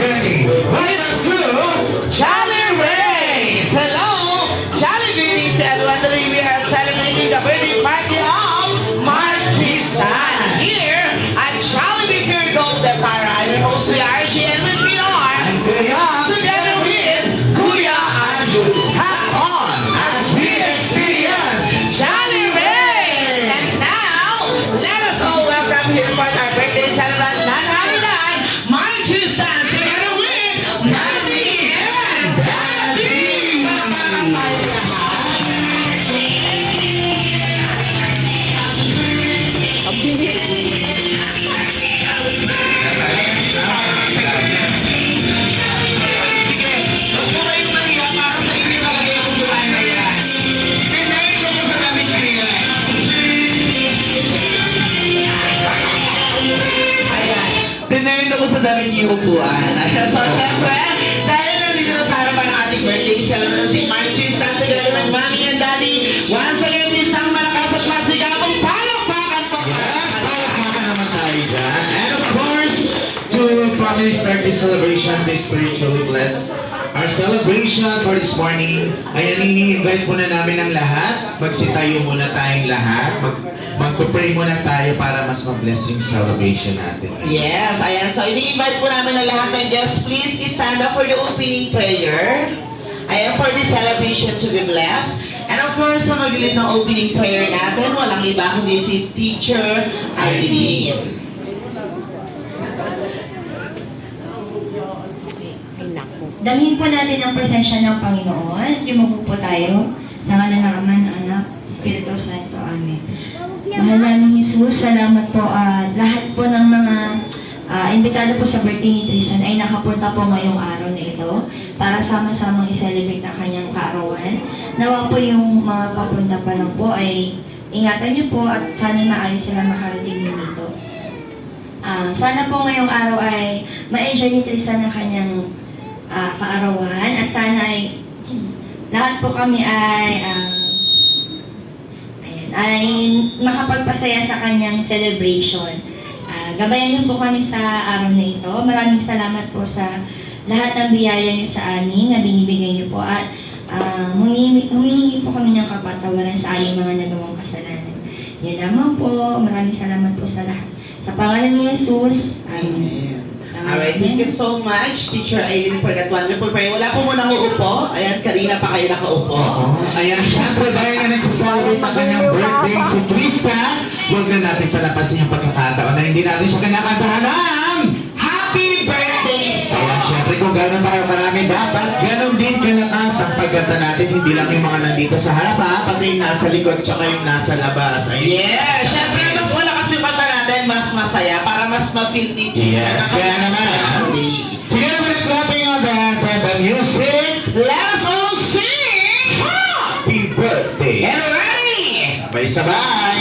journey. Welcome to Charlie Race! Hello! Charlie, greetings to everyone. Today we are celebrating the birthday party of Mark Tristan here at Charlie Baker Golden Para. I'm your host, RJ, and with me are together with Kuya Andrew. Hop on as we experience Charlie Race! And now, let us all welcome here for our birthday celebrant, Nanay Mark Tristan, together with Mommy and Daddy! Tinayin ako sa dami niyong upuan. So, syempre, dahil nandito na sa harapan ng ating birthday celebration si Mark Tristan together with Mommy and Daddy. Once again, isang malakas at masigabong palakpakan po. Palakpakan naman tayo dyan. And of course, to properly start this celebration, be spiritually blessed. Our celebration for this morning ay ini-invite muna namin ang lahat. Magsitayo muna tayong lahat. Magpapray muna tayo para mas ma-bless yung celebration natin. Yes, ayan. So, ini-invite po namin ang lahat ng guests. Please stand up for the opening prayer. Ayan, for the celebration to be blessed. And of course, sa magilid ng opening prayer natin, walang iba kundi si Teacher Irene. Dalhin po natin ang presensya ng Panginoon. Yumuko po tayo sa ngalan ng Ama, ng Anak, Espiritu Santo. Amen. Mahal namin Jesus, salamat po. Lahat po ng mga imbitado po sa birthday ni Tristan ay nakapunta po ngayong araw na ito para sama-samang i-celebrate ang kanyang kaarawan. Nawa po yung mga papunta pa lang po ay ingatan niyo po at sana maayos sila makarating dito. Sana po ngayong araw ay ma-enjoy ni Tristan ang kanyang kaarawan at sana ay lahat po kami ay makapagpasaya sa kanyang celebration. Gabayan niyo po kami sa araw na ito. Maraming salamat po sa lahat ng biyaya niyo sa amin na binibigay niyo po at humihingi po kami ng kapatawaran sa aming mga nagawang kasalanan. Yan lamang po. Maraming salamat po sa lahat. Sa pangalan ni Jesus. Amen. Alright, thank you so much, Teacher Aileen, for that wonderful prayer. Wala po munang uupo. Ayan, kanina pa kayo nakaupo. Ayan, syempre dahil na nagsasalamat ang kanyang birthday si Tristan, huwag na natin palapasin yung pagkakataon na hindi natin siya kinakantahan ng Happy birthday, sir! Ayan, syempre kung gano'n tayo marami dapat, gano'n din kalakas ang pagkanta natin, hindi lang yung mga nandito sa harap ha, pati yung nasa likod tsaka yung nasa labas. Ayun. Yeah, syempre mas malakas yung kanta natin, mas masaya, para mas ma-feel ni Tristan. Yes, kaya naman. Together with clapping of the hands and the music, Let us all sing! happy birthday! Get ready! Sabay-sabay!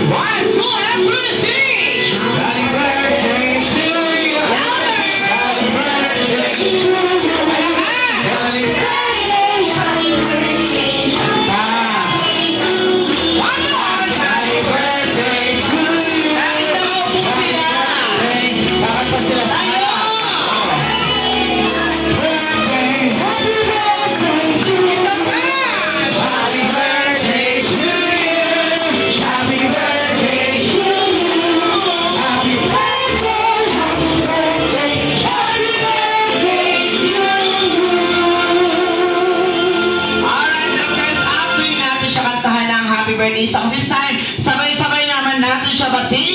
1, 2, and 3, sing! Happy birthday to you! Happy birthday to you! Happy birthday! Happy birthday! One more! Happy birthday to you! Nakita mo po sila! Bakit pa sila sa Tayo! birthday? Happy birthday to you! Isa pa! Happy birthday to you! Happy birthday to you! Happy birthday! Happy birthday! Happy birthday to you! Alright, now guys, after natin siya kantahan ng happy birthday song, this time, sabay-sabay naman natin siya batiin